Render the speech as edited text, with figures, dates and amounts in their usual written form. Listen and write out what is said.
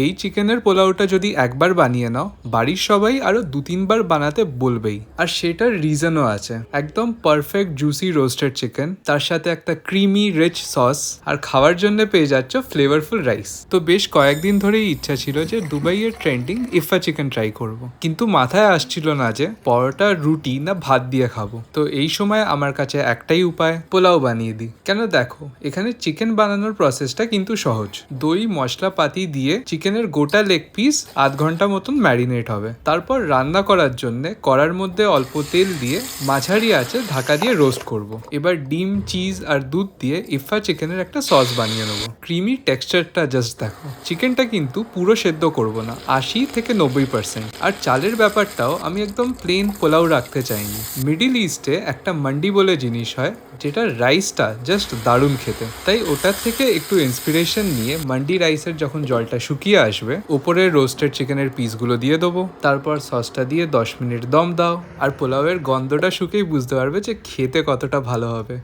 এই চিকেনের পোলাওটা যদি একবার বানিয়ে নাও, বাড়ির সবাই আরো 2-3 বার বানাতে বলবেই। আর সেটার রিজনও আছে। একদম পারফেক্ট জুসি রোস্টেড চিকেন, তার সাথে একটা ক্রিমি রিচ সস, আর খাওয়ার জন্য পেয়ে যাচ্ছ ফ্লেভারফুল রাইস। তো বেশ কয়েকদিন ধরেই ইচ্ছা ছিল যে দুবাইয়ের ট্রেন্ডিং ইফা চিকেন ট্রাই করব, কিন্তু মাথায় আসছিল না যে পরোটা, রুটি না ভাত দিয়ে খাবো। তো এই সময় আমার কাছে একটাই উপায়, পোলাও বানিয়ে দিই। কেন দেখো, এখানে চিকেন বানানোর প্রসেসটা কিন্তু সহজ। দই মশলাপাতি দিয়ে চিকেনের গোটা লেগ পিস আধ ঘন্টা মতন ম্যারিনেট হবে। তারপর রান্না করার জন্য কড়ার মধ্যে অল্প তেল দিয়ে মাঝারি আঁচে ঢাকা দিয়ে রোস্ট করব। এবার ডিম, চিজ আর দুধ দিয়ে ইফা চিকেনের একটা সস বানিয়ে নেবো। ক্রিমি টেক্সচারটা জাস্ট দেখো। চিকেনটা কিন্তু পুরো সেদ্ধ করব না, 80-90%। আর চালের ব্যাপারটাও আমি একদম প্লেন পোলাও রাখতে চাইনি। মিডিল ইস্টে একটা মান্ডি বলে জিনিস হয়, যেটা রাইসটা জাস্ট দারুণ খেতে। তাই ওটার থেকে একটু ইন্সপিরেশন নিয়ে মান্ডি রাইসের যখন জলটা শুকিয়ে আসবে, ওপরে রোস্টেড চিকেনের পিসগুলো দিয়ে দেবো। তারপর সসটা দিয়ে 10 মিনিট দম দাও, আর পোলাওয়ের গন্ধটা শুকেই বুঝতে পারবে যে খেতে কতটা ভালো হবে।